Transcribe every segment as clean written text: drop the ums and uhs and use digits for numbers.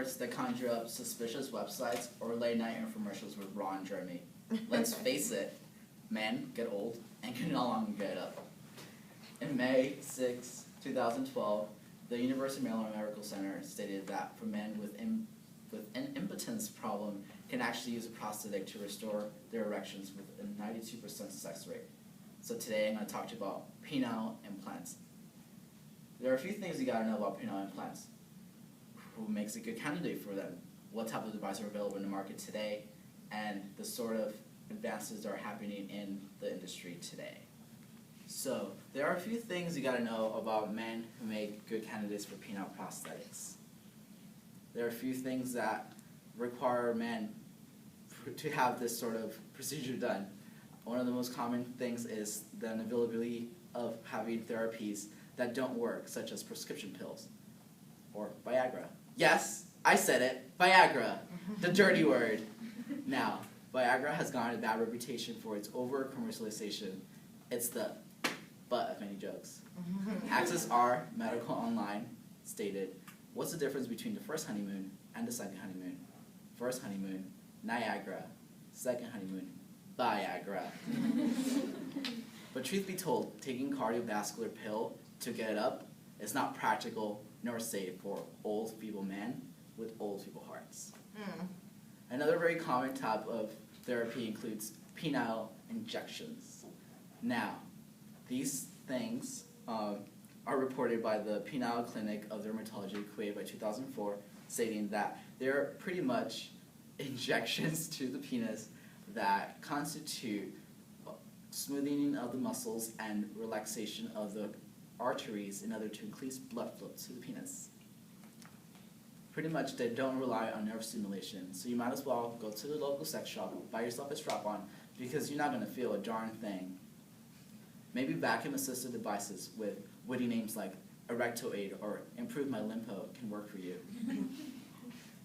adverts that conjure up suspicious websites or late-night infomercials with Ron Jeremy. Let's face it, men get old and can no longer get up. In May 6, 2012, the University of Maryland Medical Center stated that for men with an impotence problem can actually use a prosthetic to restore their erections with a 92% success rate. So today I'm going to talk to you about penile implants. There are a few things you got to know about penile implants. Who makes a good candidate for them? What type of devices are available in the market today? And the sort of advances that are happening in the industry today. So there are a few things you got to know about men who make good candidates for penile prosthetics. There are a few things that require men to have this sort of procedure done. One of the most common things is the unavailability of having therapies that don't work, such as prescription pills or Viagra. Yes, I said it, Viagra, the dirty word. Now, Viagra has gotten a bad reputation for its over-commercialization. It's the butt of many jokes. Access R Medical Online stated, what's the difference between the first honeymoon and the second honeymoon? First honeymoon, Niagara. Second honeymoon, Viagra. But truth be told, taking cardiovascular pill to get up is not practical nor safe for old, feeble men with old, feeble hearts. Another very common type of therapy includes penile injections. Now, these things are reported by the Penile Clinic of Dermatology, created by 2004, stating that they're pretty much injections to the penis that constitute smoothing of the muscles and relaxation of the arteries in order to increase blood flow to the penis. Pretty much they don't rely on nerve stimulation, so you might as well go to the local sex shop, buy yourself a strap-on, because you're not going to feel a darn thing. Maybe vacuum-assisted devices with witty names like Erectoaid or Improve My Limpo can work for you.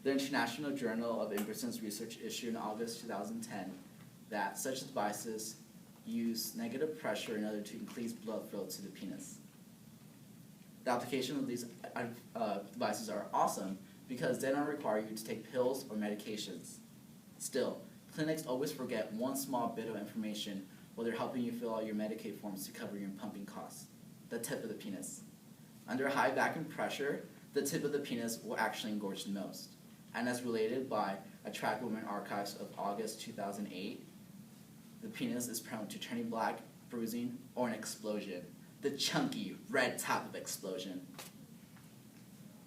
The International Journal of Impotence Research issued in August 2010 that such devices use negative pressure in order to increase blood flow to the penis. The application of these devices are awesome because they don't require you to take pills or medications. Still, clinics always forget one small bit of information while they're helping you fill out your Medicaid forms to cover your pumping costs: the tip of the penis. Under high vacuum pressure, the tip of the penis will actually engorge the most. And as related by a Track Women Archives of August 2008, the penis is prone to turning black, bruising, or an explosion. The chunky, red type of explosion.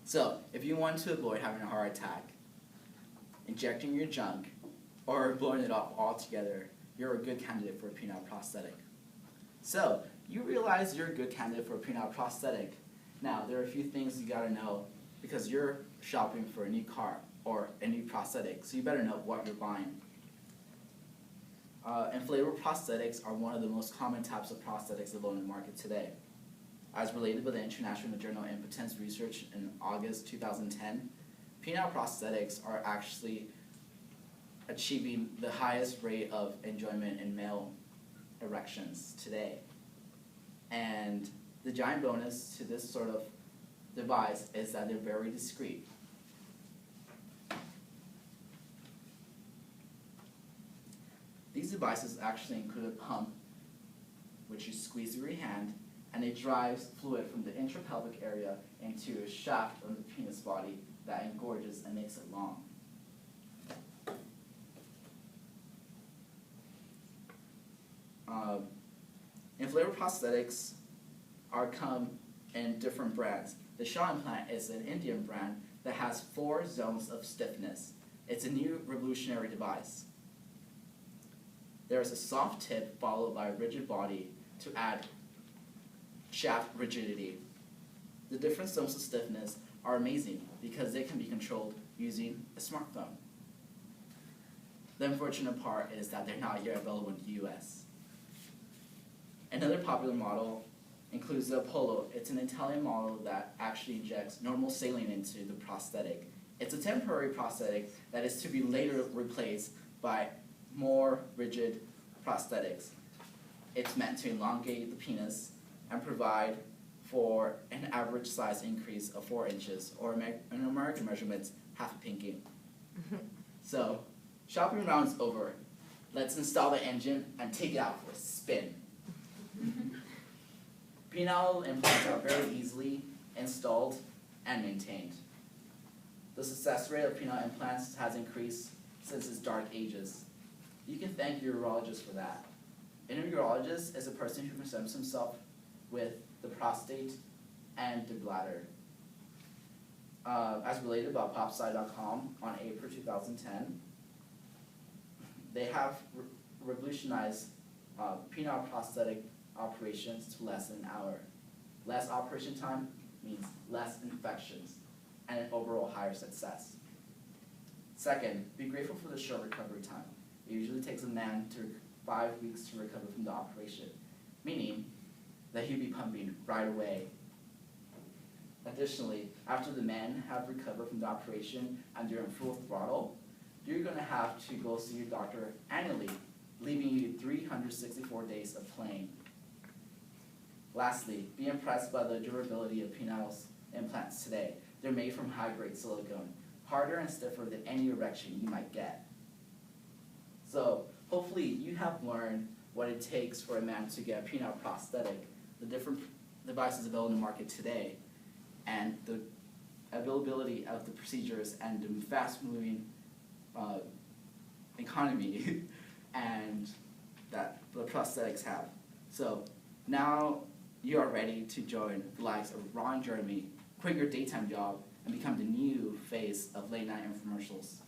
So, if you want to avoid having a heart attack, injecting your junk, or blowing it off altogether, you're a good candidate for a penile prosthetic. So, you realize you're a good candidate for a penile prosthetic. Now, there are a few things you gotta know because you're shopping for a new car or a new prosthetic, so you better know what you're buying. Inflatable prosthetics are one of the most common types of prosthetics available in the market today. As related by the International Journal of Impotence Research in August 2010, penile prosthetics are actually achieving the highest rate of enjoyment in male erections today. And the giant bonus to this sort of device is that they're very discreet. These devices actually include a pump, which you squeeze through your hand, and it drives fluid from the intrapelvic area into a shaft on the penis body that engorges and makes it long. Inflatable prosthetics come in different brands. The Shaw implant is an Indian brand that has 4 zones of stiffness. It's a new revolutionary device. There is a soft tip followed by a rigid body to add shaft rigidity. The different zones of stiffness are amazing because they can be controlled using a smartphone. The unfortunate part is that they're not yet available in the US. Another popular model includes the Apollo. It's an Italian model that actually injects normal saline into the prosthetic. It's a temporary prosthetic that is to be later replaced by more rigid prosthetics. It's meant to elongate the penis and provide for an average size increase of 4 inches, or in American measurements, half a pinky. So, shopping round is over. Let's install the engine and take it out for a spin. Penile implants are very easily installed and maintained. The success rate of penile implants has increased since its dark ages. You can thank your urologist for that. An urologist is a person who concerns himself with the prostate and the bladder. As related by popsci.com on April 2010, they have revolutionized penile prosthetic operations to less than an hour. Less operation time means less infections and an overall higher success. Second, be grateful for the short recovery time. It usually takes a man 5 weeks to recover from the operation, meaning that he'll be pumping right away. Additionally, after the men have recovered from the operation and they're in full throttle, you're going to have to go see your doctor annually, leaving you 364 days of playing. Lastly, be impressed by the durability of penile implants today. They're made from high-grade silicone, harder and stiffer than any erection you might get. So, hopefully you have learned what it takes for a man to get a penile prosthetic, the different devices available in the market today, and the availability of the procedures and the fast-moving economy and that the prosthetics have. So now you are ready to join the likes of Ron Jeremy, quit your daytime job, and become the new face of late night infomercials.